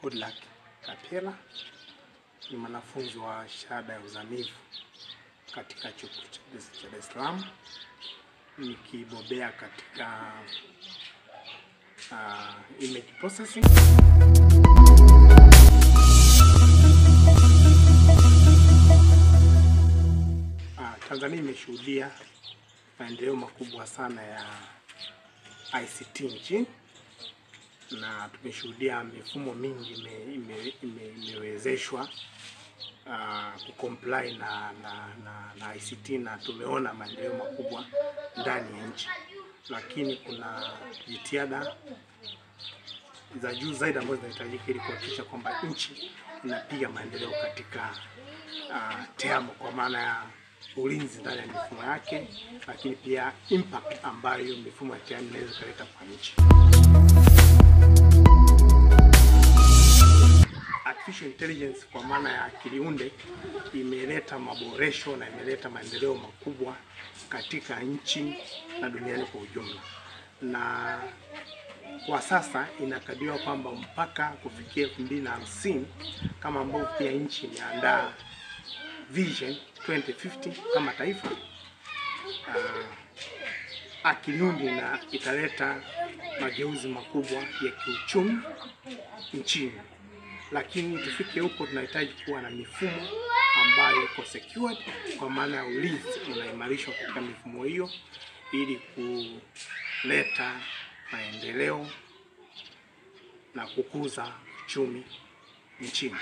Goodluck Kapela, ni mwanafunzi wa shahada ya uzamivu katika chuo cha Dar es Salaam, nikibobea katika image processing. Tanzania imeshuhudia maendeleo makubwa sana ya ICT nchini, na tumeshuhudia mifumo mingi imewezeshwa kucomply na ICT, na tumeona maendeleo makubwa ndani ya nchi, lakini kuna jitihada za juu zaidi ambazo zinahitajika ili kuhakikisha kwamba nchi inapiga maendeleo katika TEHAMA, kwa maana ya ulinzi ndani ya mifumo yake, lakini pia impact ambayo mifumo ya TEHAMA inaweza kuleta kwa nchi. Artificial intelligence kwa maana ya akili unde imeleta maboresho na imeleta maendeleo makubwa katika nchi na duniani kwa ujumla, na kwa sasa inakadiriwa kwamba mpaka kufikia 2050 kama ambavyo pia nchi imeandaa Vision 2050 kama taifa, akili unde italeta mageuzi makubwa ya kiuchumi nchini. Lakini tufike huko, tunahitaji kuwa na mifumo ambayo iko secured, kwa maana ya ulinzi unaimarishwa katika mifumo hiyo ili kuleta maendeleo na kukuza uchumi nchini.